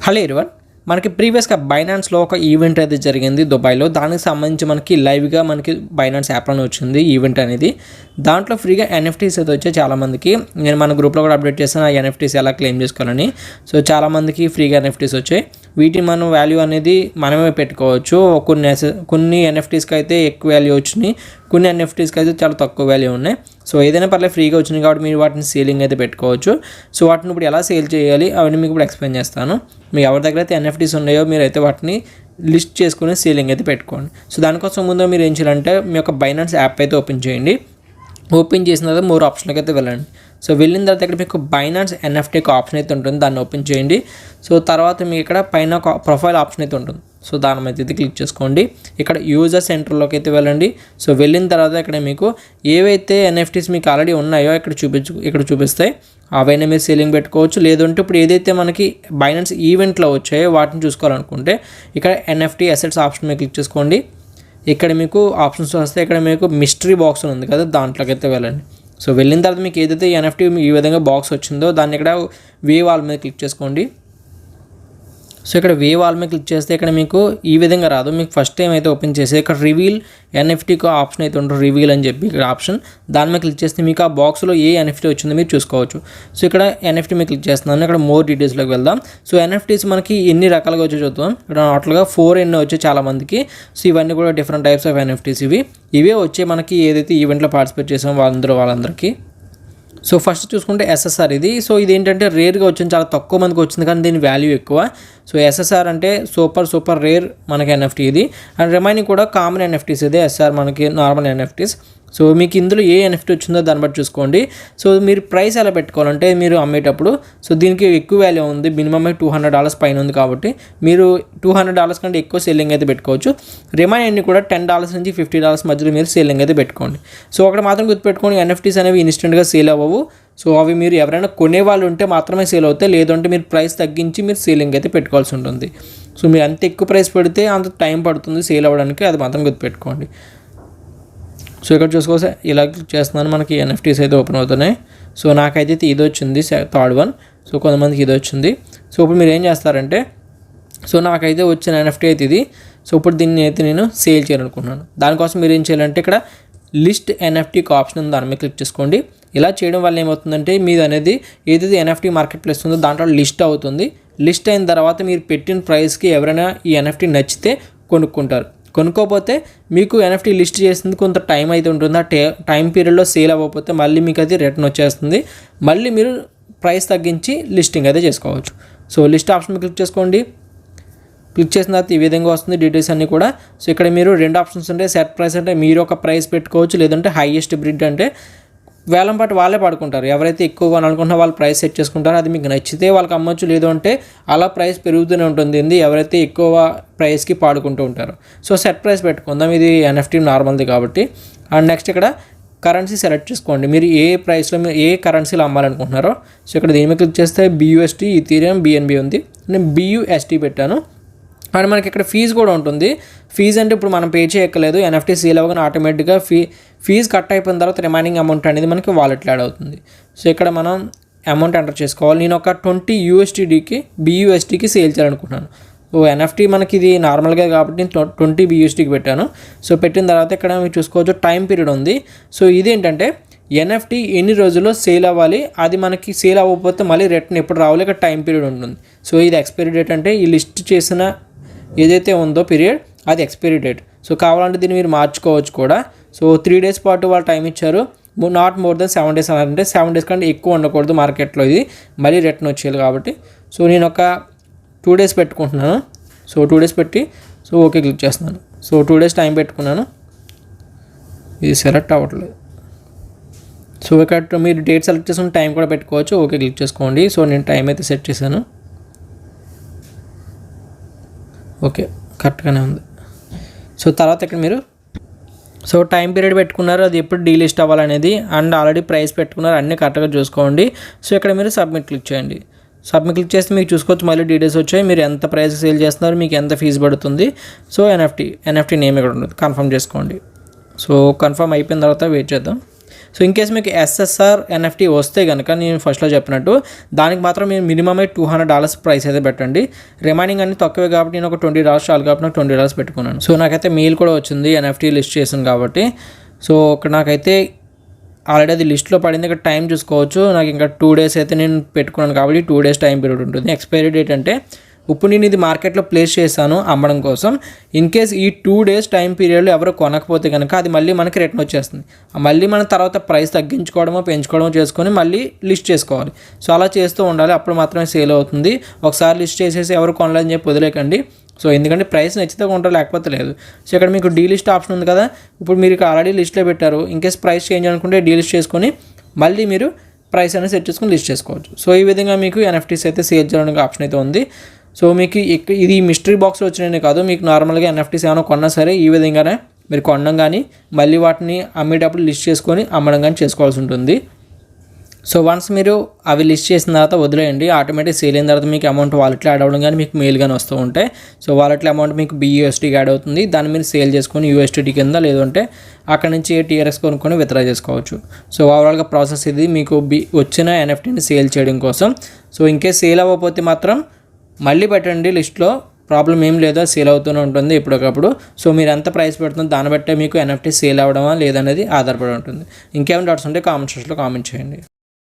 Hello everyone, మనకి ప్రీవియస్గా బైనాన్స్లో ఒక ఈవెంట్ అయితే జరిగింది దుబాయ్లో. దానికి సంబంధించి మనకి లైవ్గా మనకి బైనాన్స్ యాప్లోనే వచ్చింది ఈవెంట్ అనేది. దాంట్లో ఫ్రీగా ఎన్ఎఫ్టీస్ అయితే వచ్చాయి చాలామందికి. నేను మన గ్రూప్లో కూడా అప్డేట్ చేస్తాను ఆ ఎన్ఎఫ్టీస్ ఎలా క్లెయిమ్ చేసుకోవాలని. సో చాలామందికి ఫ్రీగా ఎన్ఎఫ్టీస్ వచ్చాయి. వీటిని మనం వాల్యూ అనేది మనమే పెట్టుకోవచ్చు. కొన్ని ఎన్ఎఫ్టీస్కి అయితే ఎక్కువ వాల్యూ వచ్చినాయి, కొన్ని ఎన్ఎఫ్టీస్కి అయితే చాలా తక్కువ వాల్యూ ఉన్నాయి. సో ఏదైనా పర్లేదు ఫ్రీగా వచ్చినాయి కాబట్టి మీరు వాటిని సేలింగ్ అయితే పెట్టుకోవచ్చు. సో వాటిని ఇప్పుడు ఎలా సేల్ చేయాలి అవన్నీ మీకు ఇప్పుడు ఎక్స్ప్లెయిన్ చేస్తాను. మీకు ఎవరి దగ్గర అయితే ఎన్ఎఫ్టీస్ ఉన్నాయో మీరు అయితే వాటిని లిస్ట్ చేసుకుని సేలింగ్ అయితే పెట్టుకోండి. సో దానికోసం ముందు మీరు ఏం చేయాలంటే మీ యొక్క బైనాన్స్ యాప్ అయితే ఓపెన్ చేయండి. ఓపెన్ చేసిన తర్వాత మోర్ ఆప్షన్కి అయితే వెళ్ళండి. సో వెళ్ళిన తర్వాత ఇక్కడ మీకు బైనాన్స్ ఎన్ఎఫ్టీ ఒక ఆప్షన్ అయితే ఉంటుంది, దాన్ని ఓపెన్ చేయండి. సో తర్వాత మీకు ఇక్కడ పైన ఒక ప్రొఫైల్ ఆప్షన్ అయితే ఉంటుంది. సో దాని మీద అయితే క్లిక్ చేసుకోండి. ఇక్కడ యూజర్ సెంటర్లోకి అయితే వెళ్ళండి. సో వెళ్ళిన తర్వాత ఇక్కడ మీకు ఏవైతే ఎన్ఎఫ్టీస్ మీకు ఆల్రెడీ ఉన్నాయో ఇక్కడ చూపిస్తాయి. అవైనా మీరు సేలింగ్ పెట్టుకోవచ్చు. లేదంటే ఇప్పుడు ఏదైతే మనకి బైనాన్స్ ఈవెంట్లో వచ్చాయో వాటిని చూసుకోవాలనుకుంటే ఇక్కడ ఎన్ఎఫ్టీ అసెట్స్ ఆప్షన్ మీద క్లిక్ చేసుకోండి. ఇక్కడ మీకు ఆప్షన్స్ వస్తే ఇక్కడ మీకు మిస్టరీ బాక్స్ ఉంది కదా, దాంట్లోకి అయితే వెళ్ళండి. సో వెళ్ళిన తర్వాత మీకు ఏదైతే ఎన్ఎఫ్టీ ఈ విధంగా బాక్స్ వచ్చిందో దాన్ని ఇక్కడ వేవ్ ఆల్ మీద క్లిక్ చేసుకోండి. సో ఇక్కడ వేవ్ ఆల్ మీద క్లిక్ చేస్తే ఇక్కడ మీకు ఈ విధంగా రాదు. మీకు ఫస్ట్ టైం అయితే ఓపెన్ చేసి ఇక్కడ రివీల్ ఎన్ఎఫ్టీకి ఆప్షన్ అయితే ఉంటుంది, రివీల్ అని చెప్పి ఇక్కడ ఆప్షన్. దాని మీద క్లిక్ చేస్తే మీకు ఆ బాక్స్లో ఏ ఎన్ఎఫ్టీ వచ్చిందో మీరు చూసుకోవచ్చు. సో ఇక్కడ ఎన్ఎఫ్టీ మీద క్లిక్ చేస్తున్నాను. ఇక్కడ మోర్ డీటెయిల్స్లోకి వెళ్దాం. సో ఎన్ఎఫ్టీస్ మనకి ఎన్ని రకాలుగా వచ్చి చూద్దాం. ఇక్కడ టోటల్గా 4 వచ్చాయి చాలామందికి. సో ఇవన్నీ కూడా డిఫరెంట్ టైప్స్ ఆఫ్ ఎన్ఎఫ్టీస్. ఇవే వచ్చే మనకి ఏదైతే ఈవెంట్లో పార్టిసిపేట్ చేసామో వాళ్ళందరికీ. సో ఫస్ట్ చూసుకుంటే ఎస్ఎస్ఆర్ ఇది. సో ఇది ఏంటంటే రేర్గా వచ్చింది, చాలా తక్కువ మందికి వచ్చింది కానీ దీని వాల్యూ ఎక్కువ. సో ఎస్ఎస్ఆర్ అంటే సూపర్ రేర్ మనకి ఎన్ఎఫ్టీ ఇది. అండ్ రిమైనింగ్ కూడా కామన్ ఎన్ఎఫ్టీస్ ఇది. ఎస్ఆర్ మనకి నార్మల్ ఎన్ఎఫ్టీస్. సో మీకు ఇందులో ఏ ఎన్ఎఫ్టీ వచ్చిందో దాన్ని బట్టి చూసుకోండి. సో మీరు ప్రైస్ ఎలా పెట్టుకోవాలంటే మీరు అమ్మేటప్పుడు సో దీనికి ఎక్కువ వాల్యూ ఉంది, మినిమం $200 పైన ఉంది కాబట్టి మీరు $200 కంటే ఎక్కువ సేలింగ్ అయితే పెట్టుకోవచ్చు. రిమైనింగ్ కూడా $10 నుంచి $50 మధ్యలో మీరు సేలింగ్ అయితే పెట్టుకోండి. సో అక్కడ మాత్రం గుర్తుపెట్టుకోండి, ఎన్ఎఫ్టీస్ అనేవి ఇన్స్టెంట్గా సేల్ అవ్వవు. సో అవి మీరు ఎవరైనా కొనేవాళ్ళు ఉంటే మాత్రమే సేల్ అవుతాయి, లేదంటే మీరు ప్రైస్ తగ్గించి మీరు సేలింగ్ అయితే పెట్టుకోవాల్సి ఉంటుంది. సో మీరు అంత ఎక్కువ ప్రైస్ పెడితే అంత టైం పడుతుంది సేల్ అవ్వడానికి, అది మాత్రం గుర్తుపెట్టుకోండి. సో ఇక్కడ చూసుకోవచ్చు, ఇలా క్లిక్ చేస్తున్నాను, మనకి ఎన్ఎఫ్టీస్ అయితే ఓపెన్ అవుతున్నాయి. సో నాకైతే ఇది వచ్చింది థర్డ్ వన్. సో కొంతమందికి ఇది వచ్చింది. సో ఇప్పుడు మీరు ఏం చేస్తారంటే సో నాకైతే వచ్చిన ఎన్ఎఫ్టీ అయితే ఇది. సో ఇప్పుడు దీన్ని అయితే నేను సేల్ చేయాలనుకుంటున్నాను. దానికోసం మీరు ఏం చేయాలంటే ఇక్కడ లిస్ట్ ఎన్ఎఫ్టీ ఆప్షన్ ఉంది, దాని మీద క్లిక్ చేసుకోండి. ఇలా చేయడం వల్ల ఏమవుతుందంటే మీది అనేది ఏదైతే ఎన్ఎఫ్టీ మార్కెట్ ప్లేస్ ఉందో దాంట్లో లిస్ట్ అవుతుంది. లిస్ట్ అయిన తర్వాత మీరు పెట్టిన ప్రైస్కి ఎవరైనా ఈ ఎన్ఎఫ్టీ నచ్చితే కొనుక్కుంటారు. కొనుక్కోకపోతే మీకు ఎన్ఎఫ్టీ లిస్ట్ చేసింది కొంత టైం అయితే ఉంటుంది. ఆ టైం పీరియడ్లో సేల్ అవ్వకపోతే మళ్ళీ మీకు అది రిటర్న్ వచ్చేస్తుంది. మళ్ళీ మీరు ప్రైస్ తగ్గించి లిస్టింగ్ అయితే చేసుకోవచ్చు. సో లిస్ట్ ఆప్షన్ క్లిక్ చేసుకోండి. క్లిక్ చేసిన తర్వాత ఈ విధంగా వస్తుంది డీటెయిల్స్ అన్నీ కూడా. సో ఇక్కడ మీరు 2 ఆప్షన్స్ ఉంటాయి. సెట్ ప్రైస్ అంటే మీరు ఒక ప్రైస్ పెట్టుకోవచ్చు, లేదంటే హైయెస్ట్ బిడ్ అంటే వేలం పాటు వాళ్ళే పడుకుంటారు. ఎవరైతే ఎక్కువ కొనాలనుకుంటున్నా వాళ్ళు ప్రైస్ సెట్ చేసుకుంటారో, అది మీకు నచ్చితే వాళ్ళకి అమ్మొచ్చు, లేదు అంటే అలా ప్రైస్ పెరుగుతూనే ఉంటుంది ఎవరైతే ఎక్కువ ప్రైస్కి పాడుకుంటూ ఉంటారు. సో సెట్ ప్రైస్ పెట్టుకుందాం, ఇది ఎన్ఎఫ్టీ నార్మల్ది కాబట్టి. అండ్ నెక్స్ట్ ఇక్కడ కరెన్సీ సెలెక్ట్ చేసుకోండి, మీరు ఏ ప్రైస్లో మీరు ఏ కరెన్సీలో అమ్మాలనుకుంటున్నారో. సో ఇక్కడ దీని మీద క్లిక్ చేస్తే BUSD, ఈథీరియం, BNB ఉంది. నేను BUSD పెట్టాను. అండ్ మనకి ఇక్కడ ఫీజు కూడా ఉంటుంది. ఫీజు అంటే ఇప్పుడు మనం పే చేయక్కర్లేదు, ఎన్ఎఫ్టీ సేల్ అవ్వగానే ఆటోమేటిక్గా ఫీజు కట్ అయిపోయిన తర్వాత రిమైనింగ్ అమౌంట్ అనేది మనకి వాలెట్లో యాడ్ అవుతుంది. సో ఇక్కడ మనం అమౌంట్ ఎంటర్ చేసుకోవాలి. నేను ఒక $20 BUSDకి సేల్ చేయాలనుకుంటున్నాను. సో ఎన్ఎఫ్టీ మనకి ఇది నార్మల్గా కాబట్టి నేను $20 BUSDకి పెట్టాను. సో పెట్టిన తర్వాత ఇక్కడ మీరు చూసుకోవచ్చు టైం పీరియడ్ ఉంది. సో ఇదేంటంటే ఎన్ఎఫ్టీ ఎన్ని రోజుల్లో సేల్ అవ్వాలి, అది మనకి సేల్ అవ్వకపోతే మళ్ళీ రిటర్న్ ఎప్పుడు రావాలి, ఇక్కడ టైం పీరియడ్ ఉంటుంది. సో ఇది ఎక్స్పైరీ డేట్ అంటే ఈ లిస్ట్ చేసిన ఏదైతే ఉందో పీరియడ్ అది ఎక్స్పైరీ డేట్. సో కావాలంటే దీన్ని మీరు మార్చుకోవచ్చు కూడా. సో 3 days పాటు వాళ్ళు టైం ఇచ్చారు, నాట్ మోర్ దెన్ 7 days అంటే 7 days కంటే ఎక్కువ ఉండకూడదు మార్కెట్లో, ఇది మళ్ళీ రిటర్న్ వచ్చేయాలి కాబట్టి. సో నేను ఒక 2 days పెట్టుకుంటున్నాను. సో 2 days పెట్టి సో ఓకే క్లిక్ చేస్తున్నాను. సో 2 days టైం పెట్టుకున్నాను, ఇది సెలెక్ట్ అవ్వట్లేదు. సో ఇక్కడ మీరు డేట్ సెలెక్ట్ చేసుకుని టైం కూడా పెట్టుకోవచ్చు, ఓకే క్లిక్ చేసుకోండి. సో నేను టైం అయితే సెట్ చేశాను, ఓకే కరెక్ట్గానే ఉంది. సో తర్వాత ఇక్కడ మీరు సో టైం పీరియడ్ పెట్టుకున్నారు, అది ఎప్పుడు డీలిస్ట్ అవ్వాలనేది, అండ్ ఆల్రెడీ ప్రైస్ పెట్టుకున్నారు, అన్నీ కరెక్ట్గా చూసుకోండి. సో ఇక్కడ మీరు సబ్మిట్ క్లిక్ చేయండి. సబ్మిట్ క్లిక్ చేస్తే మీకు చూసుకోవచ్చు మళ్ళీ డీటెయిల్స్ వచ్చాయి, మీరు ఎంత ప్రైస్ సేల్ చేస్తున్నారు, మీకు ఎంత ఫీజు పడుతుంది. సో ఎన్ఎఫ్టీ నేమ్ ఇక్కడ ఉంటుంది, కన్ఫర్మ్ చేసుకోండి. సో కన్ఫర్మ్ అయిపోయిన తర్వాత వెయిట్ చేద్దాం. సో ఇన్ కేస్ మీకు SSR NFT వస్తే కనుక నేను ఫస్ట్లో చెప్పినట్టు దానికి మాత్రం మీరు మినిమమే $200 ప్రైస్ అయితే పెట్టండి. రిమైనింగ్ అన్ని తక్కువే కాబట్టి నేను ఒక $20 చాలు కాబట్టి నాకు $20 పెట్టుకున్నాను. సో నాకైతే మెయిల్ కూడా వచ్చింది NFT లిస్ట్ చేసాను కాబట్టి. సో ఇక్కడ నాకైతే ఆల్రెడీ అది లిస్ట్లో పడింది. ఇక్కడ టైం చూసుకోవచ్చు. నాకు ఇంకా 2 days అయితే నేను పెట్టుకున్నాను కాబట్టి 2 days టైం పీరియడ్ ఉంటుంది. ఎక్స్పైరీ డేట్ అంటే ఇప్పుడు నేను ఇది మార్కెట్లో ప్లేస్ చేశాను అమ్మడం కోసం. ఇన్ కేస్ ఈ 2 days టైం పీరియడ్లో ఎవరు కొనకపోతే కనుక అది మళ్ళీ మనకి రిటర్న్ వచ్చేస్తుంది. మళ్ళీ మనం తర్వాత ప్రైస్ తగ్గించుకోవడమో పెంచుకోవడమో చేసుకొని మళ్ళీ లిస్ట్ చేసుకోవాలి. సో అలా చేస్తూ ఉండాలి, అప్పుడు మాత్రమే సేల్ అవుతుంది. ఒకసారి లిస్ట్ చేసేసి ఎవరు కొనలేదని చెప్పి వదిలేకండి. సో ఎందుకంటే ప్రైస్ నచ్చితే కొంటారు, లేకపోతే లేదు. సో ఇక్కడ మీకు డీలిస్ట్ ఆప్షన్ ఉంది కదా, ఇప్పుడు మీరు ఆల్రెడీ లిస్ట్లో పెట్టారు. ఇన్ కేస్ ప్రైస్ చేంజ్ అనుకుంటే డీలిస్ట్ చేసుకొని మళ్ళీ మీరు ప్రైస్ అనేది సెట్ చేసుకొని లిస్ట్ చేసుకోవచ్చు. సో ఈ విధంగా మీకు NFTs అయితే సేల్ చేయడానికి ఆప్షన్ అయితే ఉంది. సో మీకు ఇది మిస్టరీ బాక్స్లో వచ్చినాయనే కాదు, మీకు నార్మల్గా NFTs ఏమైనా కొన్నా సరే ఈ విధంగానే మీరు కొనడం కానీ మళ్ళీ వాటిని అమ్మేటప్పుడు లిస్ట్ చేసుకొని అమ్మడం కానీ చేసుకోవాల్సి ఉంటుంది. సో వన్స్ మీరు అవి లిస్ట్ చేసిన తర్వాత వదిలేయండి, ఆటోమేటిక్ సేల్ అయిన తర్వాత మీకు అమౌంట్ వాలెట్లో యాడ్ అవ్వడం కానీ మీకు మెయిల్ కానీ వస్తూ ఉంటాయి. సో వాలెట్లో అమౌంట్ మీకు BUSDకి యాడ్ అవుతుంది. దాన్ని మీరు సేల్ చేసుకొని USDT కింద లేదంటే అక్కడ నుంచి TRX కొనుక్కొని విత్డ్రా చేసుకోవచ్చు. సో ఓవరాల్గా ప్రాసెస్ ఇది మీకు వచ్చిన NFTని సేల్ చేయడం కోసం. సో ఇంకేస్ సేల్ అవ్వకపోతే మాత్రం మళ్ళీ పెట్టండి లిస్ట్లో, ప్రాబ్లం ఏం లేదో, సేల్ అవుతూనే ఉంటుంది ఎప్పటికప్పుడు. సో మీరు ఎంత ప్రైస్ పెడుతుందో దాన్ని బట్టే మీకు NFT సేల్ అవ్వడమా లేదనేది ఆధారపడి ఉంటుంది. ఇంకేమైనా డౌట్స్ ఉంటే కామెంట్ సెక్షన్లో కామెంట్ చేయండి.